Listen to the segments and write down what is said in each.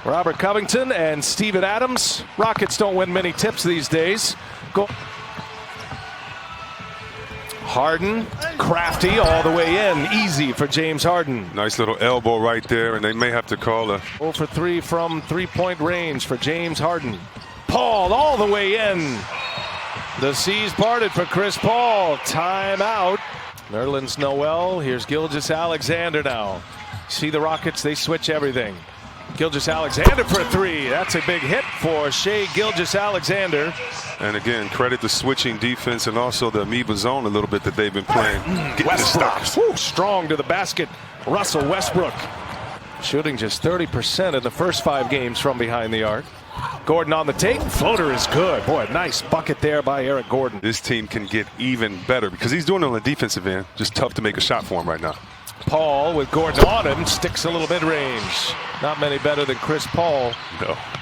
Robert Covington and Steven Adams. Rockets don't win many tips these days. Harden, crafty all the way in. Easy for James Harden. Nice little elbow right there, and they may have to call a 0 for 3 from three-point range for James Harden. Paul all the way in. The seas parted for Chris Paul. Timeout. Nerlens Noel. Here's Gilgeous-Alexander now. See the Rockets, they switch everything. Gilgeous-Alexander for 3. That's a big hit for Shai Gilgeous-Alexander. And again, credit the switching defense and also the amoeba zone a little bit that they've been playing. Westbrook, strong to the basket. Russell Westbrook shooting just 30% in the first 5 games from behind the arc. Gordon on the take. Floater is good. Boy, nice bucket there by Eric Gordon. This team can get even better because he's doing it on the defensive end. Just tough to make a shot for him right now. Paul with Gordon on him, sticks a little mid-range. Not many better than Chris Paul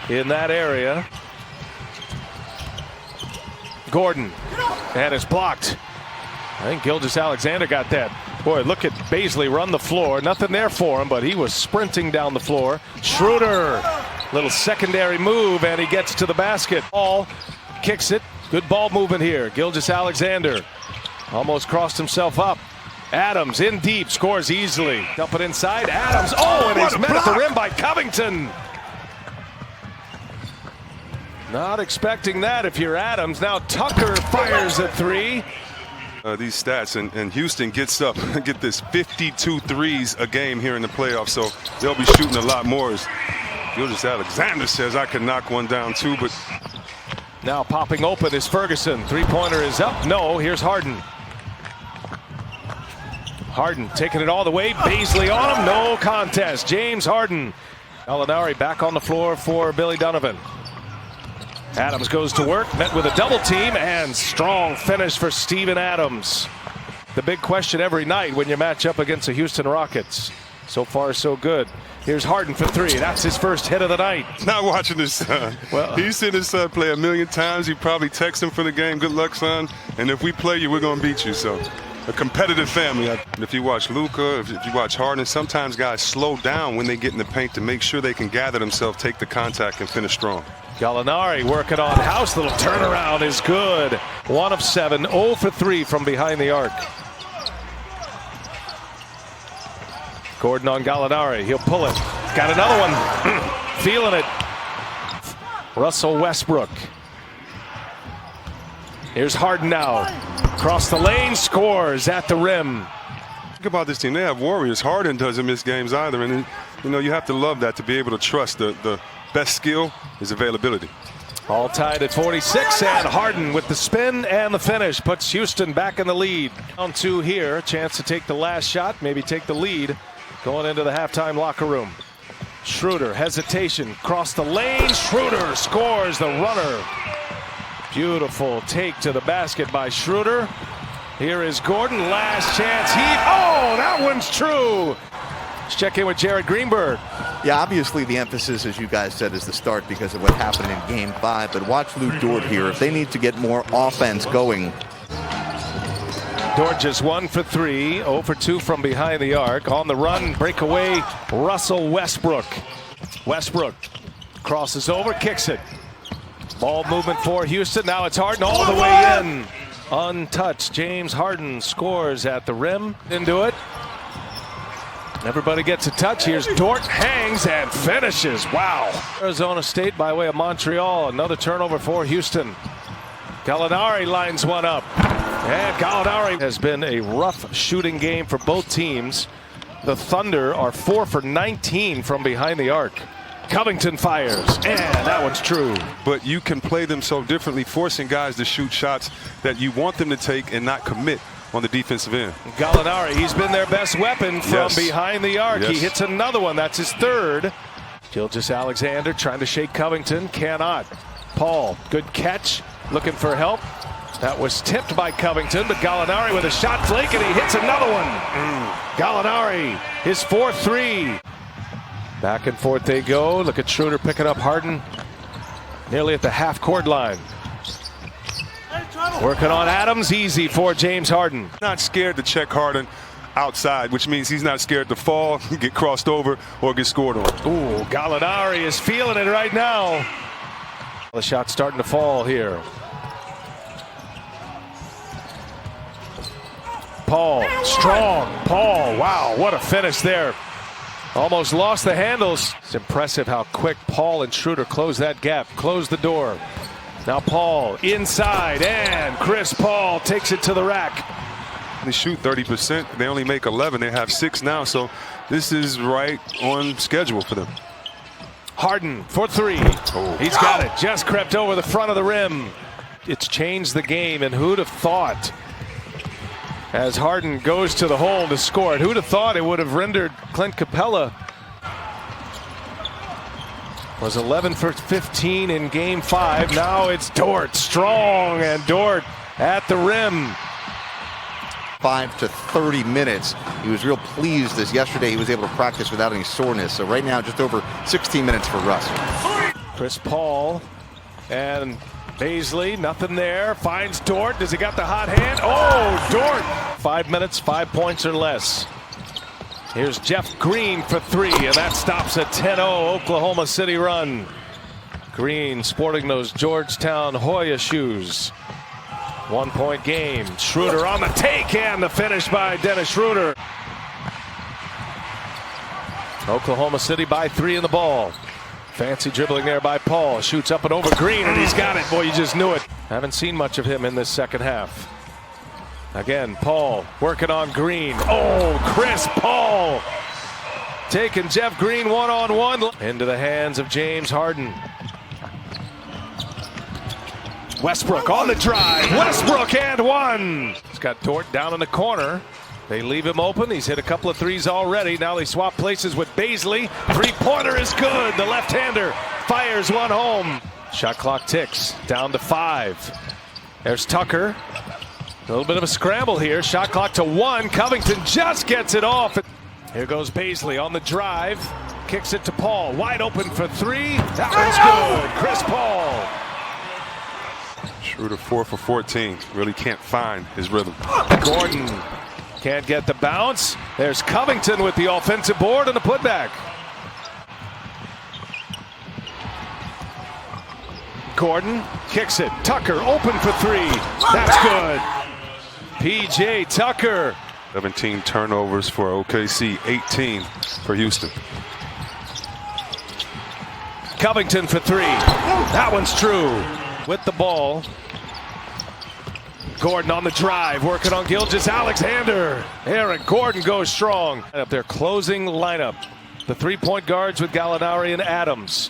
in that area. Gordon, and it's blocked. I think Gilgeous-Alexander got that. Boy, look at Baisley run the floor. Nothing there for him, but he was sprinting down the floor. Schroeder, little secondary move, and he gets to the basket. Paul kicks it. Good ball movement here. Gilgeous-Alexander almost crossed himself up. Adams in deep, scores easily. Dump it inside. Adams. Oh, and he's met at the rim by Covington. Not expecting that if you're Adams. Now Tucker fires at 3. These stats, and Houston gets up, get this 52 threes a game here in the playoffs, so they'll be shooting a lot more. As Gilgeous-Alexander says, I could knock one down too, but now popping open is Ferguson. Three-pointer is up. No, here's Harden. Harden taking it all the way. Baisley on him. No contest. James Harden. Gallinari back on the floor for Billy Donovan. Adams goes to work. Met with a double team. And strong finish for Steven Adams. The big question every night when you match up against the Houston Rockets. So far, so good. Here's Harden for 3. That's his first hit of the night. Not watching his son. Well, he's seen his son play a million times. He probably texts him for the game. Good luck, son. And if we play you, we're going to beat you. So a competitive family. If you watch Luka, if you watch Harden, sometimes guys slow down when they get in the paint to make sure they can gather themselves, take the contact, and finish strong. Gallinari working on House. Little turnaround is good. 1 of 7. 0 for 3 from behind the arc. Gordon on Gallinari. He'll pull it. Got another one. Feeling it. Russell Westbrook. Here's Harden now. Across the lane, scores at the rim. Think about this team. They have warriors. Harden doesn't miss games either. And, you know, you have to love that to be able to trust the best skill is availability. All tied at 46, and Harden with the spin and the finish puts Houston back in the lead. Down 2 here. Chance to take the last shot, maybe take the lead going into the halftime locker room. Schroeder, hesitation, cross the lane. Schroeder scores the runner. Beautiful take to the basket by Schroeder. Here is Gordon, last chance heat. Oh, that one's true. Let's check in with Jared Greenberg. Yeah, obviously the emphasis, as you guys said, is the start because of what happened in Game 5. But watch Lou Dort here. If they need to get more offense going. Dort just 1 for 3, 0 for 2 from behind the arc. On the run, breakaway, Russell Westbrook. Westbrook crosses over, kicks it. Ball movement for Houston. Now it's Harden all the way in. Untouched. James Harden scores at the rim. Into it. Everybody gets a touch. Here's Dort, hangs and finishes. Wow. Arizona State by way of Montreal. Another turnover for Houston. Gallinari lines one up. And Gallinari has been a rough shooting game for both teams. The Thunder are 4 for 19 from behind the arc. Covington fires, and that one's true. But you can play them so differently, forcing guys to shoot shots that you want them to take and not commit on the defensive end. Gallinari, he's been their best weapon from behind the arc. He hits another one. That's his 3rd. Gilgeous-Alexander trying to shake Covington. Cannot. Paul, good catch. Looking for help. That was tipped by Covington, but Gallinari with a shot flake, and he hits another one. Gallinari, his 4th 3. Back and forth they go. Look at Schroeder picking up Harden nearly at the half-court line. Working on Adams, easy for James Harden. Not scared to check Harden outside, which means he's not scared to fall, get crossed over, or get scored on. Ooh, Gallinari is feeling it right now. The shot's starting to fall here. Paul, strong. Paul, wow, what a finish there. Almost lost the handles. It's impressive how quick Paul and Schroeder closed that gap, closed the door. Now Paul inside, and Chris Paul takes it to the rack. They shoot 30%. They only make 11. They have 6 now, so this is right on schedule for them. Harden for 3. Oh. He's got it. Just crept over the front of the rim. It's changed the game, and who'd have thought? As Harden goes to the hole to score it, who'd have thought it would have rendered Clint Capella? Was 11 for 15 in game 5. Now it's Dort, strong, and Dort at the rim. 5 to 30 minutes. He was real pleased as yesterday he was able to practice without any soreness. So right now just over 16 minutes for Russ. Chris Paul and Baisley, nothing there. Finds Dort. Does he got the hot hand? Oh, Dort. 5 minutes, 5 points or less. Here's Jeff Green for 3, and that stops a 10-0 Oklahoma City run. Green sporting those Georgetown Hoya shoes. 1-point game. Schroeder on the take, and the finish by Dennis Schroeder. Oklahoma City by 3 in the ball. Fancy dribbling there by Paul. Shoots up and over Green, and he's got it. Boy, you just knew it. Haven't seen much of him in this second half. Again, Paul working on Green. Oh, Chris Paul taking Jeff Green one-on-one. Into the hands of James Harden. Westbrook on the drive. Westbrook and 1. He's got Dort down in the corner. They leave him open. He's hit a couple of threes already. Now they swap places with Baisley. Three-pointer is good. The left-hander fires one home. Shot clock ticks down to 5. There's Tucker. A little bit of a scramble here. Shot clock to 1. Covington just gets it off. Here goes Baisley on the drive. Kicks it to Paul. Wide open for 3. That one's good. Chris Paul. Schroeder 4 for 14. Really can't find his rhythm. Gordon can't get the bounce. There's Covington with the offensive board and the putback. Gordon kicks it. Tucker open for 3. That's good. PJ Tucker. 17 turnovers for OKC, 18 for Houston. Covington for 3. That one's true. With the ball. Gordon on the drive, working on Gilgeous-Alexander. Eric Gordon goes strong. Up their closing lineup. The three-point guards with Gallinari and Adams.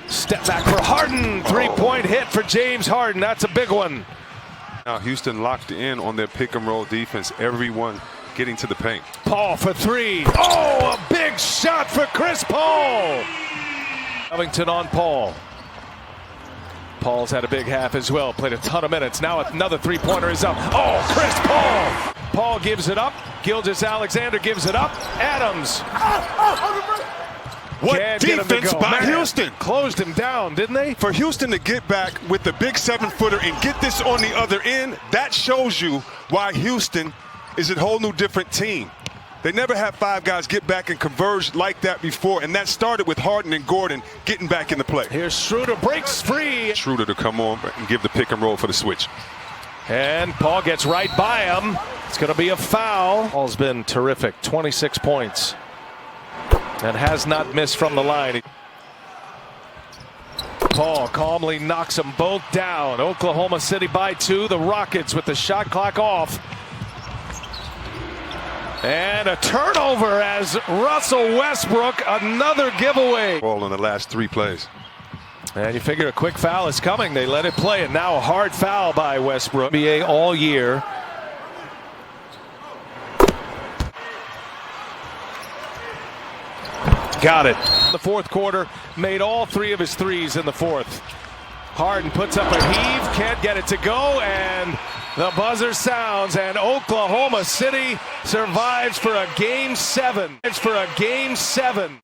Step back for Harden. Three-point hit for James Harden. That's a big one. Now Houston locked in on their pick-and-roll defense. Everyone getting to the paint. Paul for 3. Oh, a big shot for Chris Paul. Covington on Paul. Paul's had a big half as well. Played a ton of minutes. Now another three-pointer is up. Oh, Chris Paul. Paul gives it up. Gilgeous-Alexander gives it up. Adams. What defense by Houston. Closed him down, didn't they? For Houston to get back with the big 7-footer and get this on the other end, that shows you why Houston is a whole new different team. They never had 5 guys get back and converge like that before, and that started with Harden and Gordon getting back in the play. Here's Schroeder, breaks free. Schroeder to come on and give the pick and roll for the switch. And Paul gets right by him. It's going to be a foul. Paul's been terrific, 26 points. And has not missed from the line. Paul calmly knocks them both down. Oklahoma City by 2. The Rockets with the shot clock off. And a turnover as Russell Westbrook, another giveaway. Ball in the last 3 plays. And you figure a quick foul is coming. They let it play, and now a hard foul by Westbrook. NBA all year. Got it. The fourth quarter, made all 3 of his threes in the fourth. Harden puts up a heave, can't get it to go, and the buzzer sounds, and Oklahoma City survives for a game 7. It's for a game 7.